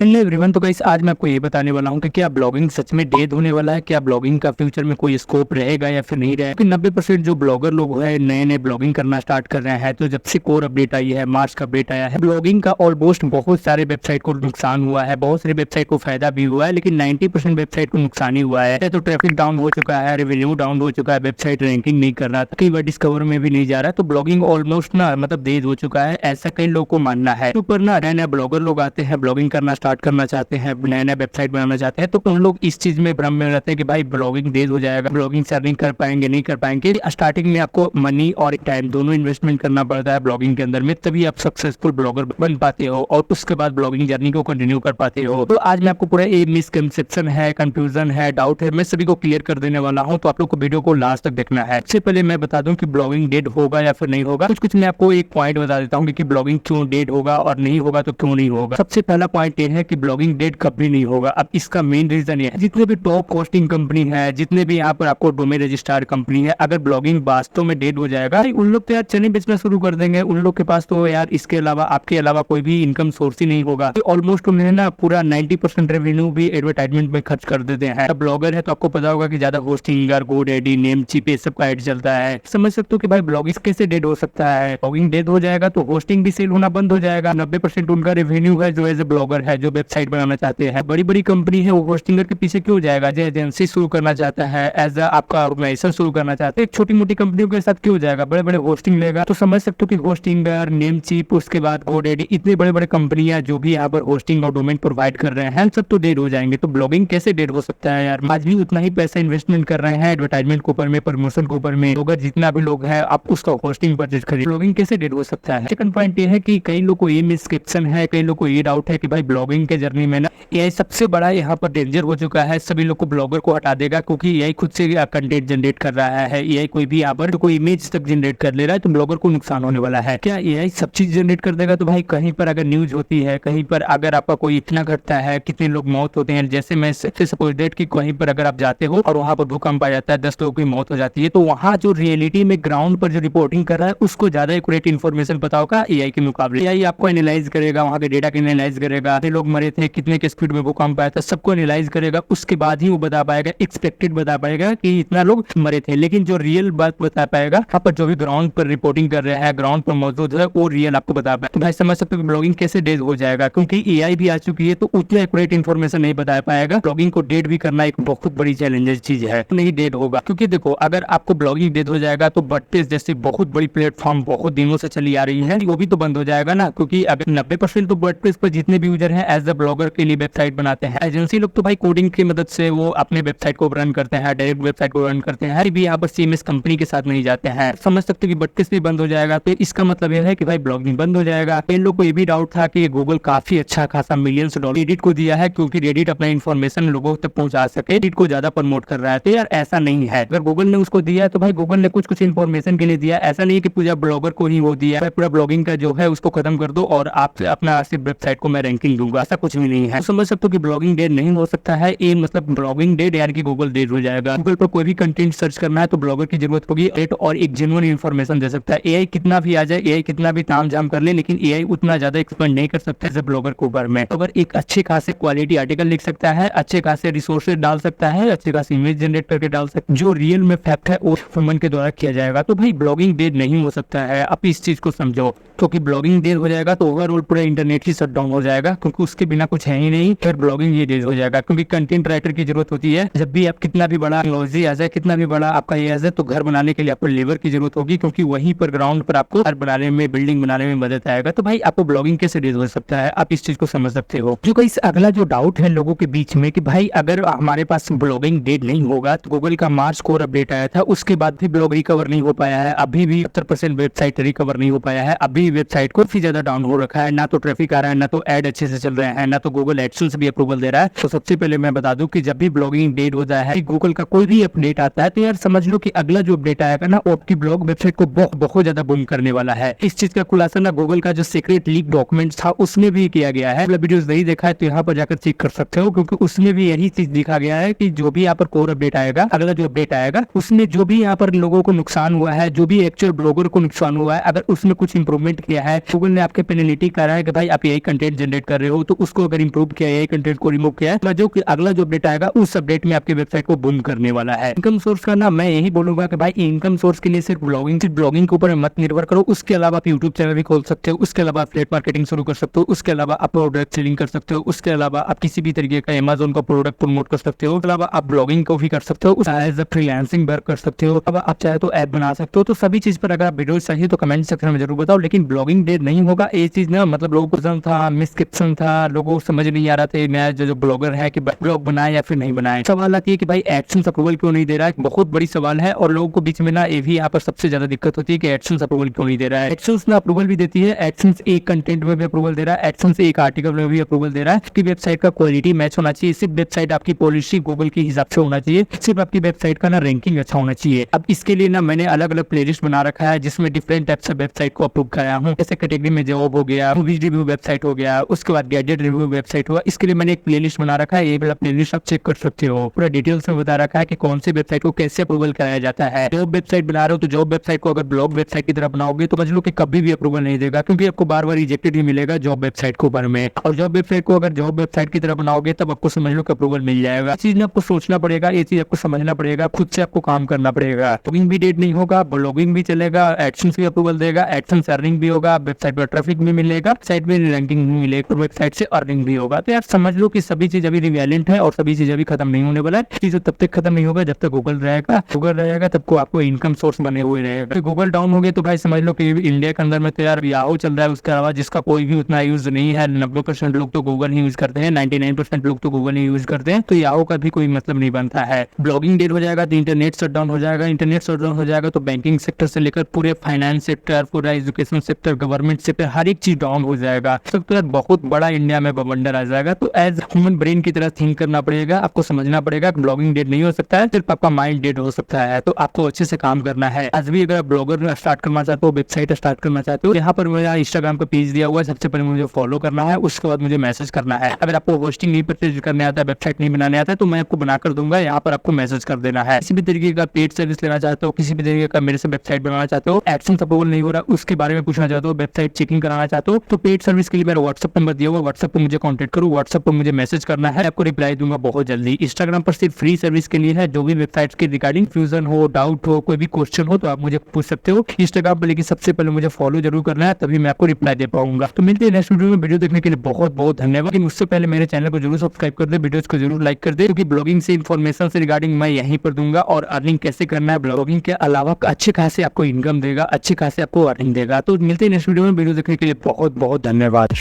Hello everyone. तो guys आज मैं आपको ये बताने वाला हूँ कि क्या ब्लॉगिंग सच में डेड होने वाला है, क्या ब्लॉगिंग का फ्यूचर में कोई स्कोप रहेगा या फिर नहीं रहेगा। क्योंकि 90% जो ब्लॉगर लोग हैं नए नए ब्लॉगिंग करना स्टार्ट कर रहे हैं। तो जब से कोर अपडेट आई है, मार्च का अपडेट आया है, ब्लॉगिंग का ऑलमोस्ट बहुत सारे वेबसाइट को नुकसान हुआ है, बहुत सारे वेबसाइट को फायदा भी हुआ है, लेकिन 90% वेबसाइट को नुकसान ही हुआ है। तो ट्रैफिक डाउन हो चुका है, रेवेन्यू डाउन हो चुका है, वेबसाइट रैंकिंग नहीं कर रहा था, कई बार डिस्कवर में भी नहीं जा रहा। तो ब्लॉगिंग ऑलमोस्ट ना मतलब डेड हो चुका है, ऐसा कई लोगों को मानना है। ऊपर ना नए नए ब्लॉगर लोग आते हैं, ब्लॉगिंग करना स्टार्ट करना चाहते हैं, नया नया वेबसाइट बनाना चाहते हैं, तो उन लोग इस चीज में भ्रम में रहते हैं कि भाई ब्लॉगिंग डेज हो जाएगा, ब्लॉगिंग से अर्निंग कर पाएंगे नहीं कर पाएंगे। स्टार्टिंग में आपको मनी और टाइम दोनों इन्वेस्टमेंट करना पड़ता है ब्लॉगिंग के अंदर में, तभी आप सक्सेसफुल ब्लॉगर बन पाते हो और उसके बाद ब्लॉगिंग जर्नी को कंटिन्यू कर पाते हो। तो आज मैं आपको पूरा ये मिसकंसेप्शन है, कंफ्यूजन है, डाउट है, मैं सभी को क्लियर कर देने वाला हूँ। तो आप लोग को वीडियो को लास्ट तक देखना है। इससे पहले मैं बता दूं कि ब्लॉगिंग डेड होगा या फिर नहीं होगा। कुछ मैं आपको एक पॉइंट बता देता हूँ कि ब्लॉगिंग क्यों डेड होगा और नहीं होगा तो क्यों नहीं होगा। सबसे पहला पॉइंट ये है कि ब्लॉगिंग डेड कभी नहीं होगा। अब इसका मेन रीजन ये है, जितने भी टॉप होस्टिंग कंपनी है, जितने भी यहाँ पर आपको डोमेन रजिस्ट्रार कंपनी है, अगर ब्लॉगिंग वास्तव में डेड हो जाएगा उन लोग तो यार चने बेचना शुरू कर देंगे। उन लोग के पास तो यार इसके अलावा आपके अलावा कोई भी इनकम सोर्स ही नहीं होगा। तो ऑलमोस्ट उन्हें ना पूरा 90% रेवेन्यू भी एडवर्टाइजमेंट में खर्च कर देते हैं। ब्लॉगर है तो आपको पता होगा कि ज्यादा होस्टिंग, गोडैडी, नेमचीप ये सब का ऐड चलता है। समझ सकते हो कि भाई ब्लॉगिंग कैसे डेड हो सकता है। ब्लॉगिंग डेड हो जाएगा तो होस्टिंग भी सेल होना बंद हो जाएगा। 90% उनका रेवेन्यू है जो एज ए ब्लॉगर है, जो वेबसाइट बनाना चाहते हैं। बड़ी बड़ी कंपनी है वो होस्टिंगर के पीछे क्यों जाएगा। जो एजेंसी शुरू करना चाहता है, एज आपका ऑर्गेनाइजेशन शुरू करना चाहते हैं, छोटी मोटी कंपनियों के साथ क्यों जाएगा, बड़े बड़े होस्टिंग लेगा। तो समझ सकते हो कि होस्टिंगर, नेमचीप, उसके बाद गोडैडी, इतने बड़े बड़े कंपनियां जो भी यहाँ पर होस्टिंग और डोमेन प्रोवाइड कर रहे हैं, सब तो डेड हो जाएंगे। तो ब्लॉगिंग कैसे डेड हो सकता है यार। आज भी उतना ही पैसा इन्वेस्टमेंट कर रहे हैं एडवर्टाइजमेंट के ऊपर में, प्रमोशन के ऊपर में। अगर जितना भी लोग है आप उसका होस्टिंग परचेज करिए, ब्लॉगिंग कैसे डेड हो सकता है। सेकंड पॉइंट ये है कि कई लोग को ये मिसकंसेप्शन है, कई लोग को ये डाउट है कि भाई ब्लॉगिंग के जर्नी में ना एआई सबसे बड़ा यहाँ पर डेंजर हो चुका है। सभी लोग को ब्लॉगर को हटा देगा क्योंकि एआई खुद से कंटेंट जनरेट कर रहा है। एआई कोई भी यहाँ पर कोई इमेज तक जनरेट कर ले रहा है, तो ब्लॉगर को नुकसान होने वाला है। क्या एआई सब चीज जनरेट कर देगा तो भाई कहीं पर अगर न्यूज होती है, कहीं पर अगर आपका कोई इतना घटता है, कितने लोग मौत होते हैं, जैसे मैं सपोज दैट कि कहीं पर अगर आप जाते हो और वहां पर भूकंप आ जाता है, 10 लोगों की मौत हो जाती है, तो वहां जो रियलिटी में ग्राउंड पर जो रिपोर्टिंग कर रहा है उसको ज्यादा एक्यूरेट इन्फॉर्मेशन पता होगा एआई के मुकाबले। एआई आपको एनालाइज करेगा, वहां के डेटा को एनालाइज करेगा, कितने लोग मरे थे, कितने के स्पीड में भूकंप आया था, सबको एनालाइज करेगा। उसके बाद ही वो बता पाएगा, एक्सपेक्टेड बता पाएगा कि इतना लोग मरे थे। लेकिन जो रियल बात बता पाएगा यहाँ पर जो भी ग्राउंड पर रिपोर्टिंग कर रहे हैं, ग्राउंड पर मौजूद है, वो रियल आपको बता पाएगा। तो भाई समझ सकते हो ब्लॉगिंग कैसे डेड हो जाएगा, क्योंकि एआई भी आ चुकी है तो उतना एक्यूरेट इन्फॉर्मेशन नहीं बता पाएगा। ब्लॉगिंग को डेड भी करना एक बहुत बड़ी चैलेंजेस चीज है, नहीं डेड होगा। क्योंकि देखो अगर आपको ब्लॉगिंग डेड हो जाएगा तो वर्डप्रेस जैसी बहुत बड़ी प्लेटफॉर्म बहुत दिनों से चली आ रही है, वो भी तो बंद हो जाएगा ना। क्योंकि अगर 90% तो वर्डप्रेस पर जितने भी यूजर हैं एज अ ब्लॉगर के लिए वेबसाइट बनाते हैं। एजेंसी लोग तो भाई कोडिंग की मदद से वो अपने वेबसाइट को रन करते हैं, डायरेक्ट वेबसाइट को रन करते हैं, भी यहाँ पर सीएमएस कंपनी के साथ नहीं जाते हैं। समझ सकते हो कि वर्डप्रेस भी बंद हो जाएगा, तो इसका मतलब यह है कि भाई ब्लॉगिंग बंद हो जाएगा। इन लोग को ये भी डाउट था कि गूगल काफी अच्छा खासा मिलियंस डॉलर रेडिट को दिया है, क्योंकि रेडिट अपना इन्फॉर्मेशन लोगों तक पहुंचा सके, रेडिट को ज्यादा प्रमोट कर रहा है। तो यार ऐसा नहीं है, अगर गूगल ने उसको दिया है तो भाई गूगल ने कुछ इन्फॉर्मेशन के लिए दिया, ऐसा नहीं है कि पूरा ब्लॉगर को ही वो दिया है। पूरा ब्लॉगिंग का जो है उसको खत्म कर दो और आप अपना सिर्फ वेबसाइट को मैं रैंकिंग दूंगा, ऐसा कुछ भी नहीं है। तो समझ सकते हो कि ब्लॉगिंग डेड नहीं हो सकता है। ये मतलब ब्लॉगिंग डेड यार कि गूगल डेड हो जाएगा। गूगल पर कोई भी कंटेंट सर्च करना है तो ब्लॉगर की जरूरत होगी और एक जेन्युइन इन्फॉर्मेशन दे सकता है। एआई कितना भी आ जाए, एआई कितना भी तामझाम कर ले, लेकिन एआई उतना ज्यादा एक्सपेंड नहीं कर सकता है ब्लॉगर के ऊपर में। अगर एक अच्छे खासे क्वालिटी आर्टिकल लिख सकता है, अच्छे खासे रिसोर्सेज डाल सकता है, अच्छे खासे इमेज जनरेट करके डाल सकता है, जो रियल में फैक्ट है वो ह्यूमन के द्वारा किया जाएगा, तो भाई ब्लॉगिंग डेड नहीं हो सकता है। आप इस चीज को समझो, क्योंकि ब्लॉगिंग डेड हो जाएगा तो ओवरऑल पूरा इंटरनेट ही शट डाउन हो जाएगा, क्योंकि उसके बिना कुछ है ही नहीं। फिर ब्लॉगिंग ये डेड हो जाएगा, क्योंकि कंटेंट राइटर की जरूरत होती है। जब भी आप कितना भी बड़ा टेक्नोलॉजी आ जाए, कितना भी बड़ा आपका ये आ जाए, तो घर बनाने के लिए आपको लेबर की जरूरत होगी, क्योंकि वहीं पर ग्राउंड पर आपको घर बनाने में, बिल्डिंग बनाने में मदद आएगा। तो भाई आपको ब्लॉगिंग कैसे डेड हो सकता है, आप इस चीज को समझ सकते हो। जो कई अगला जो डाउट है लोगों के बीच में कि भाई अगर हमारे पास ब्लॉगिंग डेड नहीं होगा, तो गूगल का मार्च कोर अपडेट आया था, उसके बाद भी ब्लॉग रिकवर नहीं हो पाया है। अभी भी 70% वेबसाइट रिकवर नहीं हो पाया है। अभी वेबसाइट को काफी ज्यादा डाउन हो रखा है, ना तो ट्रैफिक आ रहा है, ना तो ऐड अच्छे से चल रहे हैं, ना तो गूगल एडसेंस भी अप्रूवल दे रहा है। तो सबसे पहले मैं बता दूं कि जब भी ब्लॉगिंग डेड होता है, गूगल का कोई भी अपडेट आता है, तो यार समझ लो कि अगला जो अपडेट आएगा ना वो आपकी ब्लॉग वेबसाइट को बहुत ज्यादा बूम करने वाला है। इस चीज का खुलासा ना गूगल का जो सीक्रेट लीक डॉक्यूमेंट था उसमें भी किया गया है। वीडियोस नहीं देखा है तो यहाँ पर जाकर चेक कर सकते हो, क्योंकि उसमें भी यही चीज दिखा गया है कि जो भी यहाँ पर कोर अपडेट आएगा, अगला जो अपडेट आएगा, उसमें जो भी यहाँ पर लोगों को नुकसान हुआ है, जो भी एक्चुअल ब्लॉगर को नुकसान हुआ है, अगर उसमें कुछ इंप्रूवमेंट किया है, गूगल ने आपके पेनल्टी करा है कि भाई आप यही कंटेंट जनरेट कर रहे हो तो उसको अगर इंप्रूव किया है, कंटेंट को रिमूव किया है, जो अगला जो अपडेट आएगा उस अपडेट में आपकी वेबसाइट को बूम करने वाला है। इनकम सोर्स का ना मैं यही बोलूंगा कि भाई इनकम सोर्स के लिए सिर्फ ब्लॉगिंग के ऊपर मत निर्भर करो। उसके अलावा आप यूट्यूब चैनल भी खोल सकते हो, उसके अलावा आप नेट मार्केटिंग शुरू कर सकते हो, उसके अलावा आप प्रोडक्ट सेलिंग कर सकते हो, उसके अलावा आप किसी भी तरीके का अमेज़न का प्रोडक्ट प्रमोट कर सकते हो, उसके अलावा आप ब्लॉगिंग को भी कर सकते हो, एज अ फ्रीलांसिंग वर्क कर सकते हो। अब आप चाहे तो ऐप बना सकते हो। तो सभी चीज पर अगर आप वीडियो चाहिए तो कमेंट सेक्शन में जरूर बताओ। लेकिन ब्लॉगिंग डेड नहीं होगा ये चीज ना, मतलब लोगों को पसंद था, मिसकंसेप्शन था, लोगों को समझ नहीं आ रहा था मैं जो ब्लॉगर है कि ब्लॉग बनाए या फिर नहीं बनाए। सवाल आती है कि भाई एडसेंस अप्रूवल क्यों नहीं दे रहा है, बहुत बड़ी सवाल है। और लोगों को बीच में ना ये भी यहाँ पर सबसे ज्यादा दिक्कत होती है कि एडसेंस अप्रूवल क्यों नहीं दे रहा है। एडसेंस ना अप्रूवल भी देती है, एडसेंस एक कंटेंट में भी अप्रूवल दे रहा है, एडसेंस एक आर्टिकल में भी अप्रूवल दे रहा है। आपकी वेबसाइट का क्वालिटी मैच होना चाहिए, सिर्फ वेबसाइट आपकी पॉलिसी गूगल के हिसाब से होना चाहिए, सिर्फ आपकी वेबसाइट का ना रैंकिंग अच्छा होना चाहिए। अब इसके लिए ना मैंने अलग अलग प्लेलिस्ट बना रखा है जिसमें डिफरेंट टाइप से वेबसाइट को अप्रूव कराया हूँ। जैसे कैटेगरी में जॉब हो गया, मूवी रिव्यू वेबसाइट हो गया, उसके बाद गैजेट रिव्यू वेबसाइट हुआ। इसके लिए मैंने एक प्लेलिस्ट बना रखा है, ये वाला प्लेलिस्ट आप चेक कर सकते हो। पूरा डिटेल्स में बता रखा है कि कौन सी वेबसाइट को कैसे अप्रूवल कराया जाता है। जॉब वेबसाइट बना रहे हो तो जॉब वेबसाइट को अगर ब्लॉग वेबसाइट की तरह बनाओगे तो समझ लो कि कभी भी अप्रूवल नहीं देगा, क्योंकि आपको बार बार रिजेक्टेड ही मिलेगा जॉब वेबसाइट के ऊपर में। और जॉब वेबसाइट को अगर जॉब वेबसाइट की तरह बनाओगे तब आपको समझ लो कि अप्रूवल मिल जाएगा। चीज में आपको सोचना पड़ेगा, ये चीज आपको समझना पड़ेगा, खुद से आपको काम करना पड़ेगा। ब्लॉगिंग भी डेट नहीं होगा, ब्लॉगिंग भी चलेगा, एडसेंस भी अप्रूवल देगा, एडसेंस अर्निंग भी होगा, वेबसाइट पर ट्रैफिक भी मिलेगा, साइट में रैंकिंग भी मिलेगा, वेबसाइट से अर्निंग भी होगा। तो यार समझ लो कि सभी चीज अभी रिवेलेंट है और सभी चीज अभी खत्म नहीं होने वाला है। चीज तब तक खत्म नहीं होगा जब तक गूगल रहेगा तब को आपको इनकम सोर्स बने हुए रहेगा। गूगल डाउन हो गए तो भाई समझ लो कि इंडिया के अंदर में तो यार याहू चल रहा है, उसके अलावा जिसका कोई भी उतना यूज नहीं है। 90% लोग तो गूगल ही यूज करते हैं, 99% लोग तो गूगल ही यूज करते हैं। तो याहू का भी कोई मतलब नहीं बनता है। ब्लॉगिंग डेड हो जाएगा तो इंटरनेट शटडाउन हो जाएगा, इंटरनेट शटडाउन हो जाएगा तो बैंकिंग सेक्टर से लेकर पूरे फाइनेंस सेक्टर, पूरा एजुकेशन सेक्टर, गवर्नमेंट सेक्टर, हर एक चीज डाउन हो जाएगा। तो यार बहुत बड़ा इंडिया में बवंडर आ जाएगा। तो एज ह्यूमन ब्रेन की तरह थिंक करना पड़ेगा, आपको समझना पड़ेगा कि ब्लॉगिंग डेड नहीं हो सकता है, सिर्फ आपका माइंड डेड हो सकता है। तो आपको अच्छे से काम करना है। आज भी अगर ब्लॉगर स्टार्ट करना चाहते हो, वेबसाइट स्टार्ट करना चाहते हो, यहाँ पर मेरा इंस्टाग्राम का पेज दिया हुआ है, सबसे पहले मुझे फॉलो करना है, उसके बाद मुझे मैसेज करना है। अगर आपको होस्टिंग नहीं परचेज करने आता है, वेबसाइट नहीं बनाने आता है, तो मैं आपको बनाकर दूंगा, यहाँ पर आपको मैसेज कर देना है। किसी भी तरीके का पेड सर्विस लेना चाहते हो, किसी भी तरीके का मेरे से वेबसाइट बनाना चाहते हो, एडसेंस अप्रूवल नहीं हो रहा उसके बारे में पूछना चाहते हो, वेबसाइट चेकिंग कराना चाहते हो, तो पेड सर्विस के लिए मेरा व्हाट्सअप नंबर दिया हुआ, व्हाट्सअप पर मुझे कॉन्टेक्ट करो, व्हाट्सअप पर मुझे मैसेज करना है, आपको रिप्लाई दूंगा बहुत जल्दी। इंस्टाग्राम पर सिर्फ फ्री सर्विस के लिए है, जो भी वेबसाइट के रिगार्डिंग फ्यूजन हो, डाउट हो, कोई भी क्वेश्चन हो तो आप मुझे पूछ सकते हो इंस्टाग्राम पर। लेकिन सबसे पहले मुझे फॉलो जरूर करना है, तभी मैं आपको रिप्लाई दे पाऊंगा। तो मिलते हैं नेक्स्ट वीडियो में। वीडियो देखने के लिए बहुत बहुत धन्यवाद। लेकिन उससे पहले मेरे चैनल को जरूर सब्सक्राइब कर दे, वीडियोस को जरूर लाइक कर दे, क्योंकि ब्लॉगिंग से इन्फॉर्मेशन से रिगार्डिंग मैं यहीं पर दूंगा। और अर्निंग कैसे करना है ब्लॉगिंग के अलावा अच्छे खासे आपको इनकम देगा, अच्छे खासे आपको अर्निंग देगा। तो मिलते हैं नेक्स्ट वीडियो में। वीडियो देखने के लिए बहुत बहुत धन्यवाद।